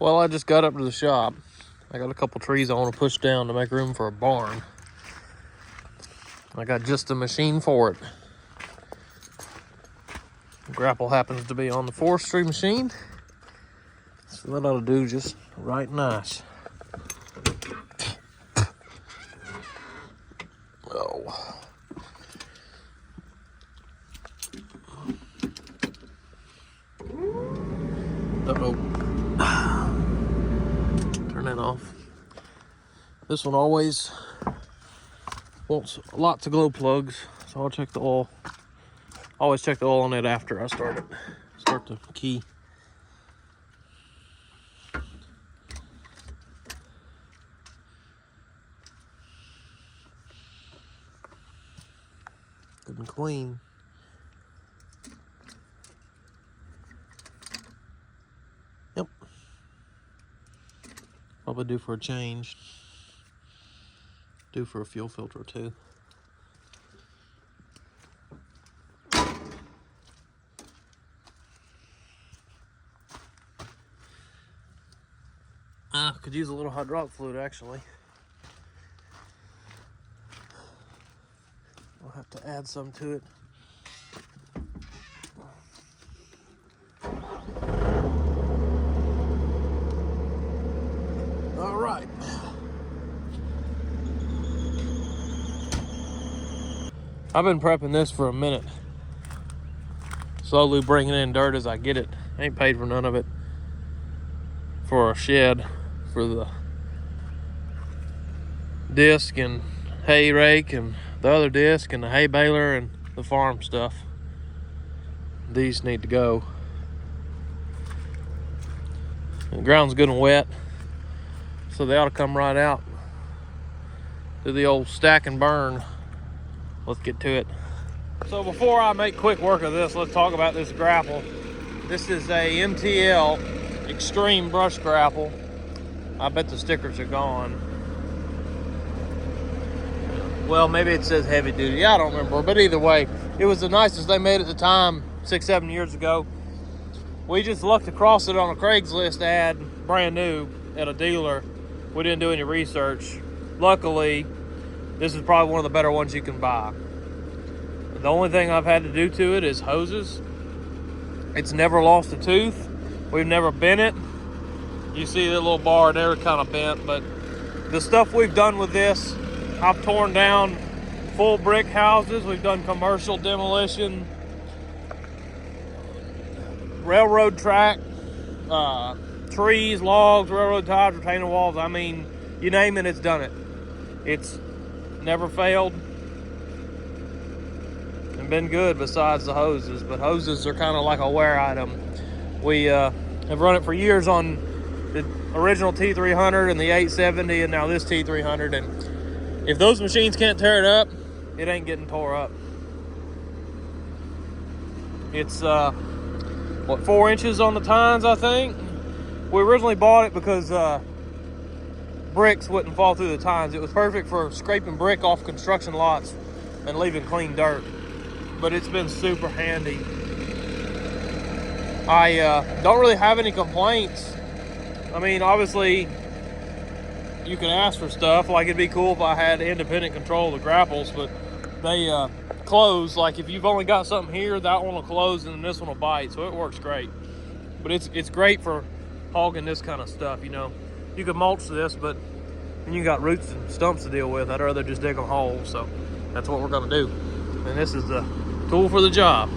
Well, I just got up to the shop. I got a couple trees I want to push down to make room for a barn. I got just the machine for it. Grapple happens to be on the forestry machine, so that ought to do just right nice. Oh. Uh-oh. Turn that off. This one always wants lots of glow plugs, so I'll check the oil. Always check the oil on it after I start the key. Good and clean. Yep. Probably due for a change. Due for a fuel filter too. Could use a little hydraulic fluid actually. I'll have to add some to it. All right. I've been prepping this for a minute. Slowly bringing in dirt as I get it. Ain't paid for none of it. For a shed, for the disc and hay rake and the other disc and the hay baler and the farm stuff. These need to go. The ground's good and wet, so they ought to come right out. Do the old stack and burn. Let's get to it. So before I make quick work of this, let's talk about this grapple. This is a MTL extreme brush grapple. I bet the stickers are gone. Well, maybe it says heavy duty. I don't remember, but either way, it was the nicest they made at the time, 6-7 years ago. We just looked across it on a Craigslist ad, brand new, at a dealer. We didn't do any research. Luckily, this is probably one of the better ones you can buy. The only thing I've had to do to it is hoses. It's never lost a tooth. We've never bent it. You see that little bar there kind of bent, but the stuff we've done with this, I've torn down full brick houses. We've done commercial demolition, railroad track, trees, logs, railroad ties, retaining walls. I mean, you name it, it's done it. It's never failed and been good besides the hoses, but hoses are kind of like a wear item. We have run it for years on the original T300 and the 870 and now this T300, and if those machines can't tear it up, it ain't getting tore up. It's 4 inches on the tines, I think. We originally bought it because bricks wouldn't fall through the tines. It was perfect for scraping brick off construction lots and leaving clean dirt, but it's been super handy. I don't really have any complaints. I mean, obviously you can ask for stuff, like it'd be cool if I had independent control of the grapples, but they close. Like if you've only got something here, that one will close and then this one will bite, so it works great. But it's great for hogging this kind of stuff, you know. You can mulch this, but when you got roots and stumps to deal with, I'd rather just dig them holes, so that's what we're gonna do. And this is the tool for the job.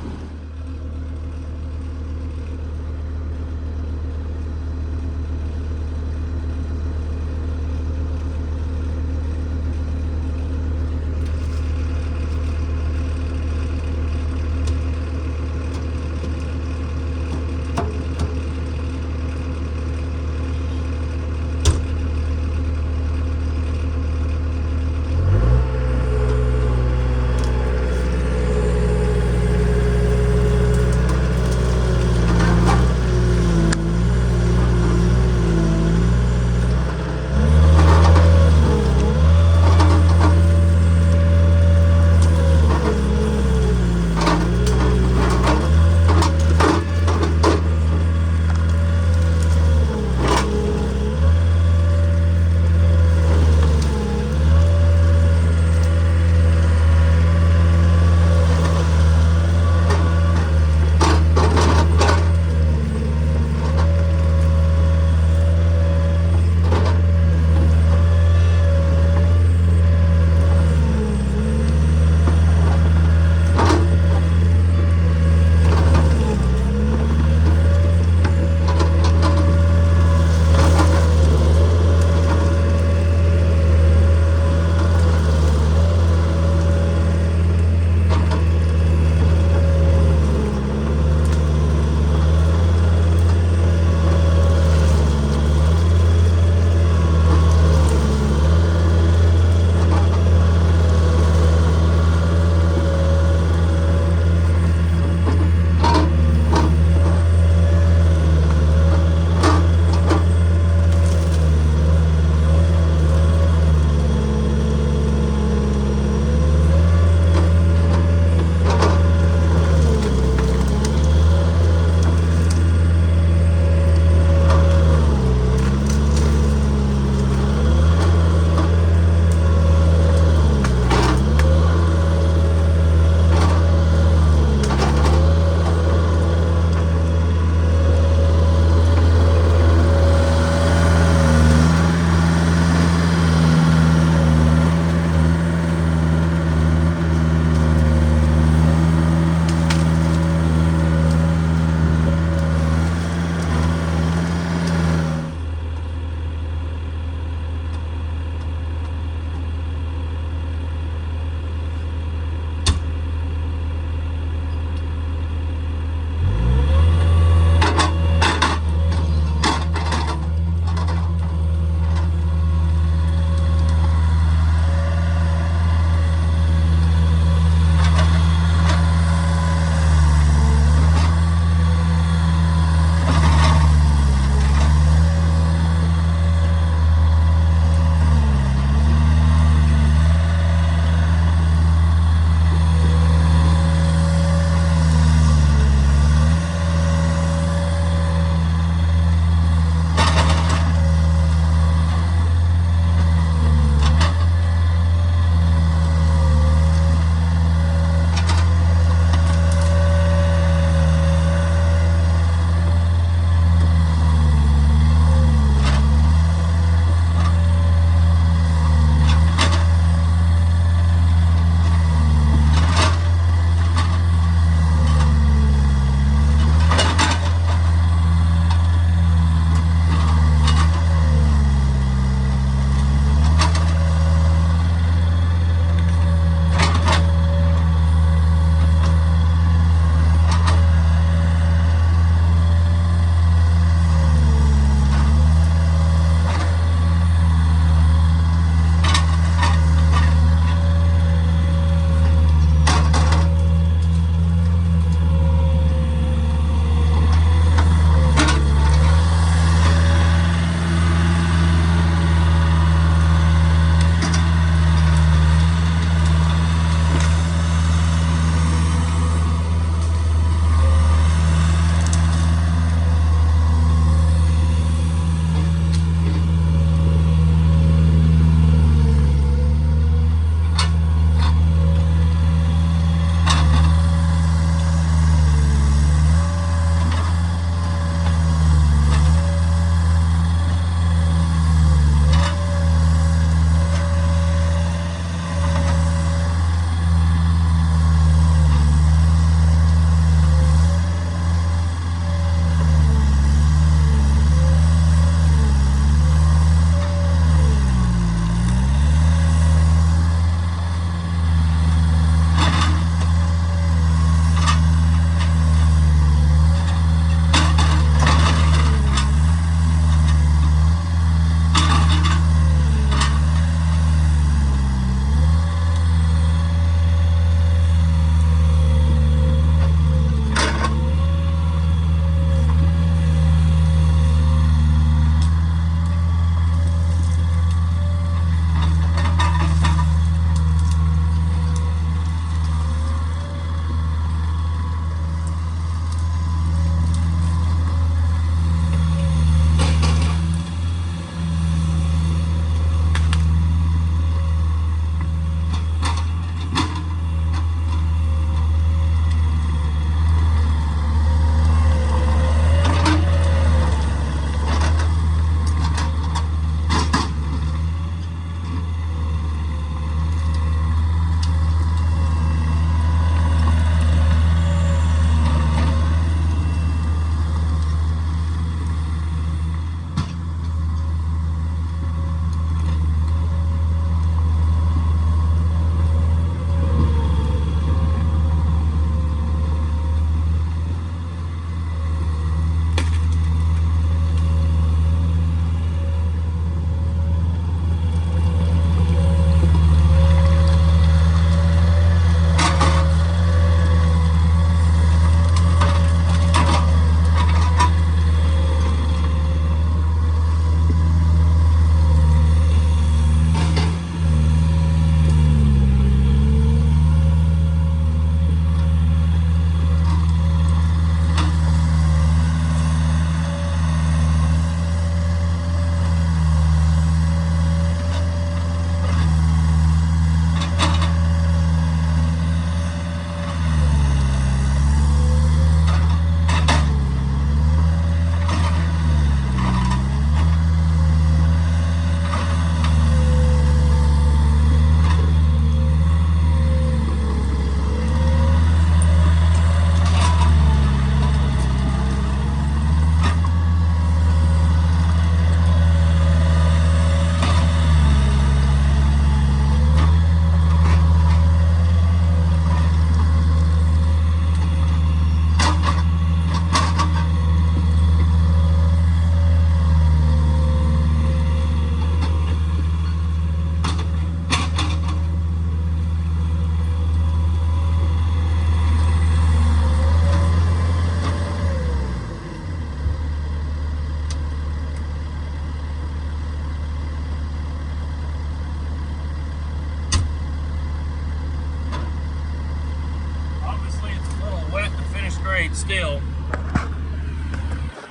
still,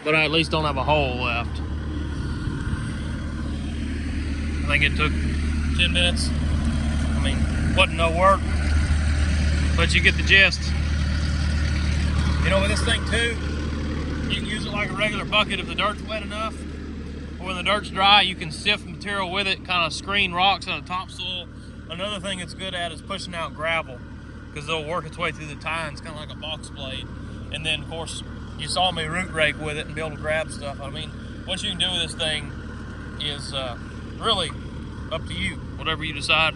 but I at least don't have a hole left. I think it took 10 minutes. I mean, wasn't no work, but you get the gist. You know, with this thing too, you can use it like a regular bucket if the dirt's wet enough. Or when the dirt's dry, you can sift material with it, kind of screen rocks out of topsoil. Another thing it's good at is pushing out gravel, because it'll work its way through the tines, kind of like a box blade. And then, of course, you saw me root rake with it and be able to grab stuff. I mean, what you can do with this thing is really up to you. Whatever you decide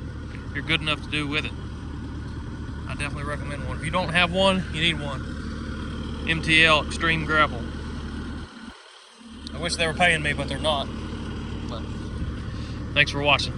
you're good enough to do with it. I definitely recommend one. If you don't have one, you need one. MTL Extreme Grapple. I wish they were paying me, but they're not. But thanks for watching.